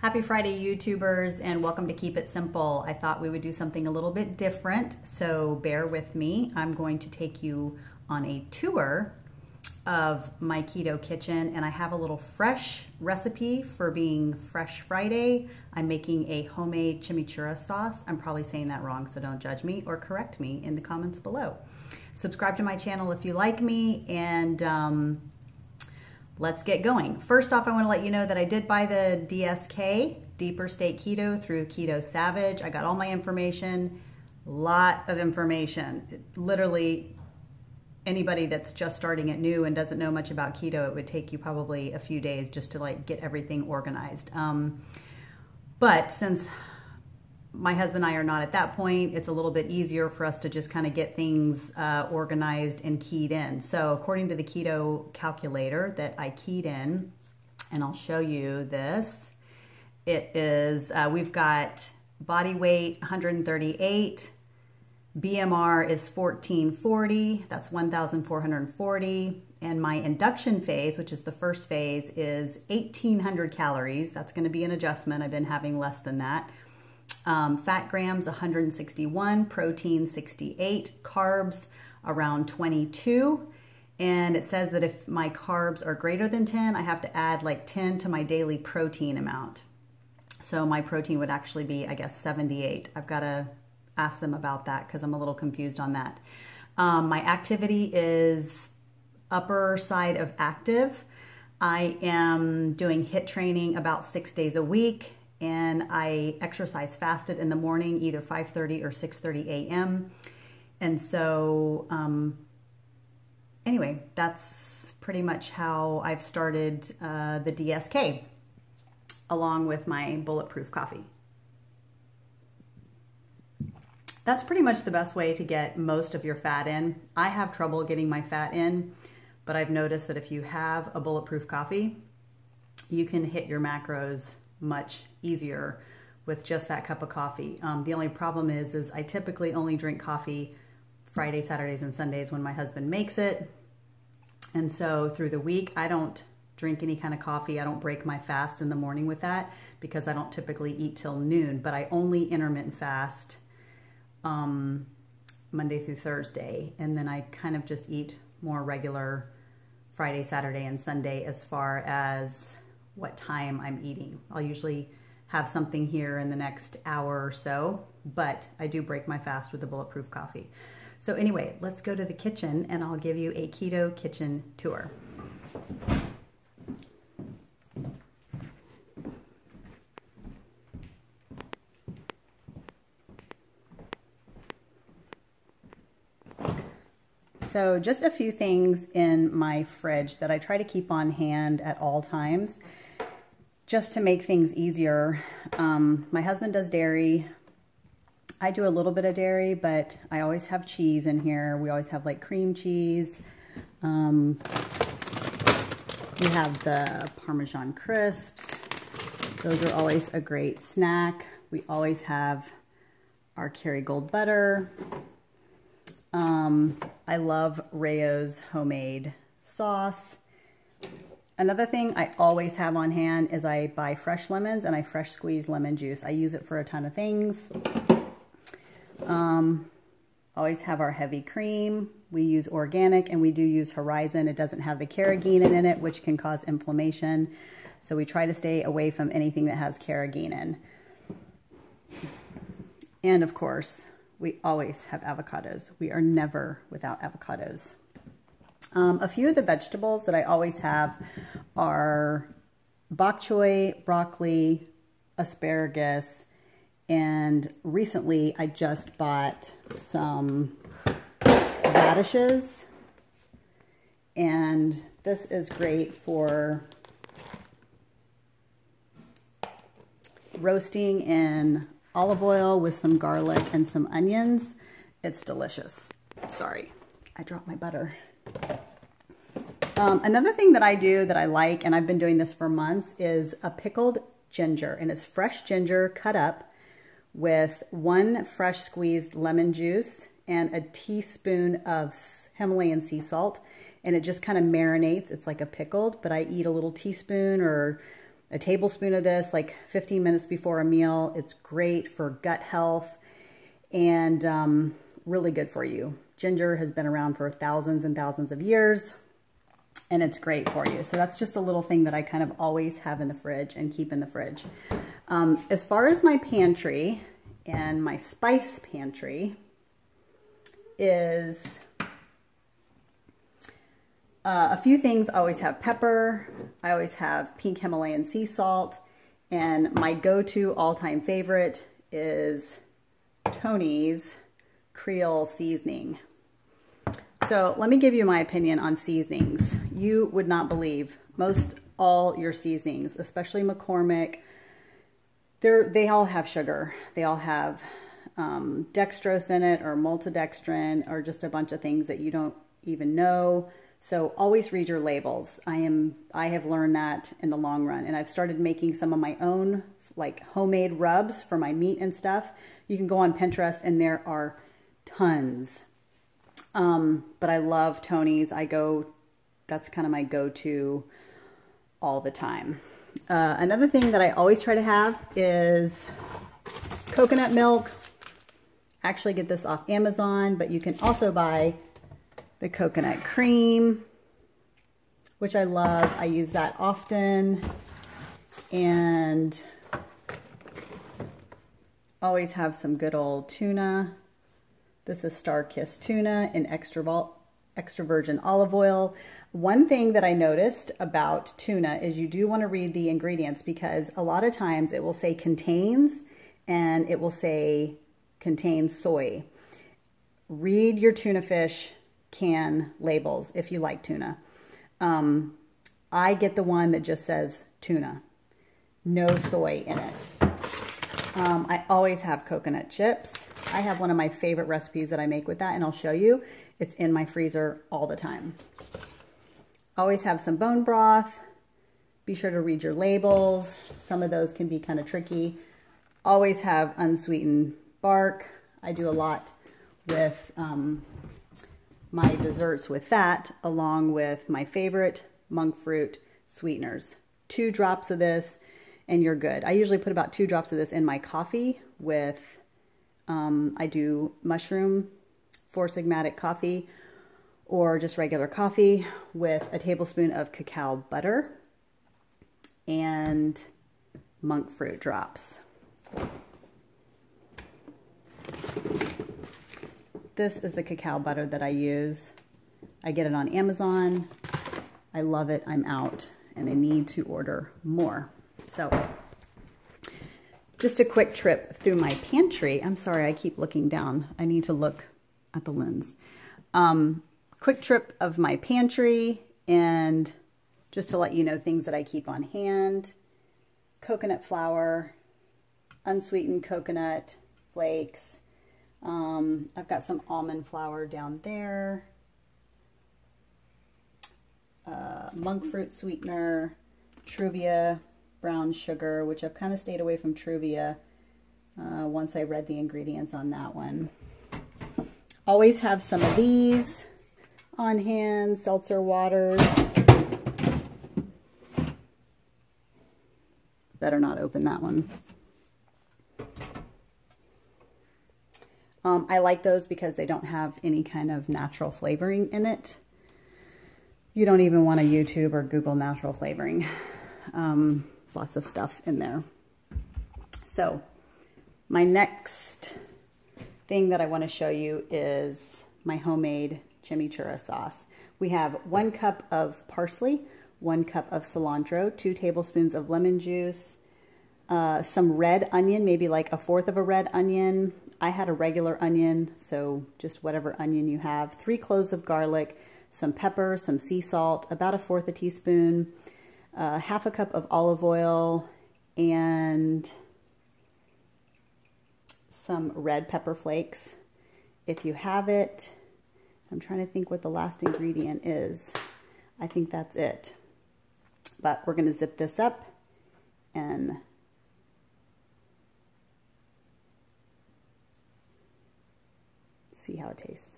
Happy Friday, YouTubers, and welcome to Keep It Simple. I thought we would do something a little bit different, so bear with me. I'm going to take you on a tour of my keto kitchen, and I have a little fresh recipe for being Fresh Friday. I'm making a homemade chimichurri sauce. I'm probably saying that wrong, so don't judge me or correct me in the comments below. Subscribe to my channel if you like me, and let's get going. First off, I want to let you know that I did buy the DSK, Deeper State Keto, through Keto Savage. I got all my information, lot of information. Literally, anybody that's just starting it new and doesn't know much about keto, it would take you probably a few days just to like get everything organized. But since my husband and I are not at that point, it's a little bit easier for us to just kind of get things organized and keyed in. So according to the keto calculator that I keyed in, and I'll show you this, it is, we've got body weight 138, BMR is 1440, that's 1,440, and my induction phase, which is the first phase, is 1,800 calories. That's going to be an adjustment. I've been having less than that. Fat grams 161, protein 68, carbs around 22, and it says that if my carbs are greater than 10, I have to add like 10 to my daily protein amount. So my protein would actually be, I guess, 78. I've got to ask them about that because I'm a little confused on that. My activity is upper side of active. I am doing HIIT training about 6 days a week. And I exercise fasted in the morning, either 5:30 or 6:30 a.m. And so, anyway, that's pretty much how I've started the DSK, along with my bulletproof coffee. That's pretty much the best way to get most of your fat in. I have trouble getting my fat in, but I've noticed that if you have a bulletproof coffee, you can hit your macros much easier with just that cup of coffee. The only problem is I typically only drink coffee Fridays, Saturdays, and Sundays when my husband makes it. And so through the week, I don't drink any kind of coffee. I don't break my fast in the morning with that because I don't typically eat till noon, but I only intermittent fast Monday through Thursday. And then I kind of just eat more regular Friday, Saturday, and Sunday as far as what time I'm eating. I'll usually have something here in the next hour or so, but I do break my fast with the bulletproof coffee. So anyway, let's go to the kitchen and I'll give you a keto kitchen tour. So just a few things in my fridge that I try to keep on hand at all times, just to make things easier. My husband does dairy. I do a little bit of dairy, but I always have cheese in here. We always have like cream cheese. We have the Parmesan crisps. Those are always a great snack. We always have our Kerrygold butter. I love Rayo's homemade sauce. Another thing I always have on hand is I buy fresh lemons and I fresh squeeze lemon juice. I use it for a ton of things. Always have our heavy cream. We use organic and we do use Horizon. It doesn't have the carrageenan in it, which can cause inflammation. So we try to stay away from anything that has carrageenan. And of course, we always have avocados. We are never without avocados. A few of the vegetables that I always have are bok choy, broccoli, asparagus, and recently I just bought some radishes. And this is great for roasting in olive oil with some garlic and some onions. It's delicious. Sorry, I dropped my butter. Another thing that I do that I like, and I've been doing this for months, is a pickled ginger. And it's fresh ginger cut up with 1 fresh squeezed lemon juice and a teaspoon of Himalayan sea salt. And it just kind of marinates. It's like a pickled, but I eat a little teaspoon or a tablespoon of this like 15 minutes before a meal. It's great for gut health and really good for you. Ginger has been around for thousands and thousands of years, and it's great for you. So that's just a little thing that I kind of always have in the fridge and keep in the fridge. As far as my pantry and my spice pantry is a few things. I always have pepper. I always have pink Himalayan sea salt. And my go-to all-time favorite is Tony's Creole seasoning. So let me give you my opinion on seasonings. You would not believe most all your seasonings, especially McCormick, they all have sugar. They all have dextrose in it or maltodextrin or just a bunch of things that you don't even know. So always read your labels. I have learned that in the long run, and I've started making some of my own like homemade rubs for my meat and stuff. You can go on Pinterest and there are tons. But I love Tony's. That's kind of my go-to all the time. Another thing that I always try to have is coconut milk. I actually get this off Amazon, but you can also buy the coconut cream, which I love. I use that often, and always have some good old tuna. This is Star-Kissed tuna in extra virgin olive oil. One thing that I noticed about tuna is you do want to read the ingredients, because a lot of times it will say contains and it will say contains soy. Read your tuna fish can labels if you like tuna. I get the one that just says tuna, no soy in it. I always have coconut chips. I have one of my favorite recipes that I make with that, and I'll show you. It's in my freezer all the time. Always have some bone broth. Be sure to read your labels. Some of those can be kind of tricky. Always have unsweetened bark. I do a lot with my desserts with that, along with my favorite monk fruit sweeteners. 2 drops of this and you're good. I usually put about 2 drops of this in my coffee with, I do mushroom 4-sigmatic coffee or just regular coffee with a tablespoon of cacao butter and monk fruit drops. This is the cacao butter that I use. I get it on Amazon. I love it. I'm out and I need to order more. So just a quick trip through my pantry. I'm sorry, I keep looking down. I need to look at the lens. Quick trip of my pantry, and just to let you know things that I keep on hand. Coconut flour, unsweetened coconut flakes. I've got some almond flour down there. Monk fruit sweetener, Truvia brown sugar, which I've kind of stayed away from Truvia once I read the ingredients on that one. Always have some of these on hand, seltzer waters. Better not open that one. I like those because they don't have any kind of natural flavoring in it. You don't even want to YouTube or Google natural flavoring. Lots of stuff in there. So my next thing that I want to show you is my homemade chimichurri sauce. We have 1 cup of parsley, 1 cup of cilantro, 2 tablespoons of lemon juice, some red onion, maybe like 1/4 of a red onion. I had a regular onion, so just whatever onion you have. 3 cloves of garlic, some pepper, some sea salt, about 1/4 teaspoon, 1/2 cup of olive oil, and some red pepper flakes. If you have it, I'm trying to think what the last ingredient is. I think that's it. But we're going to zip this up and see how it tastes.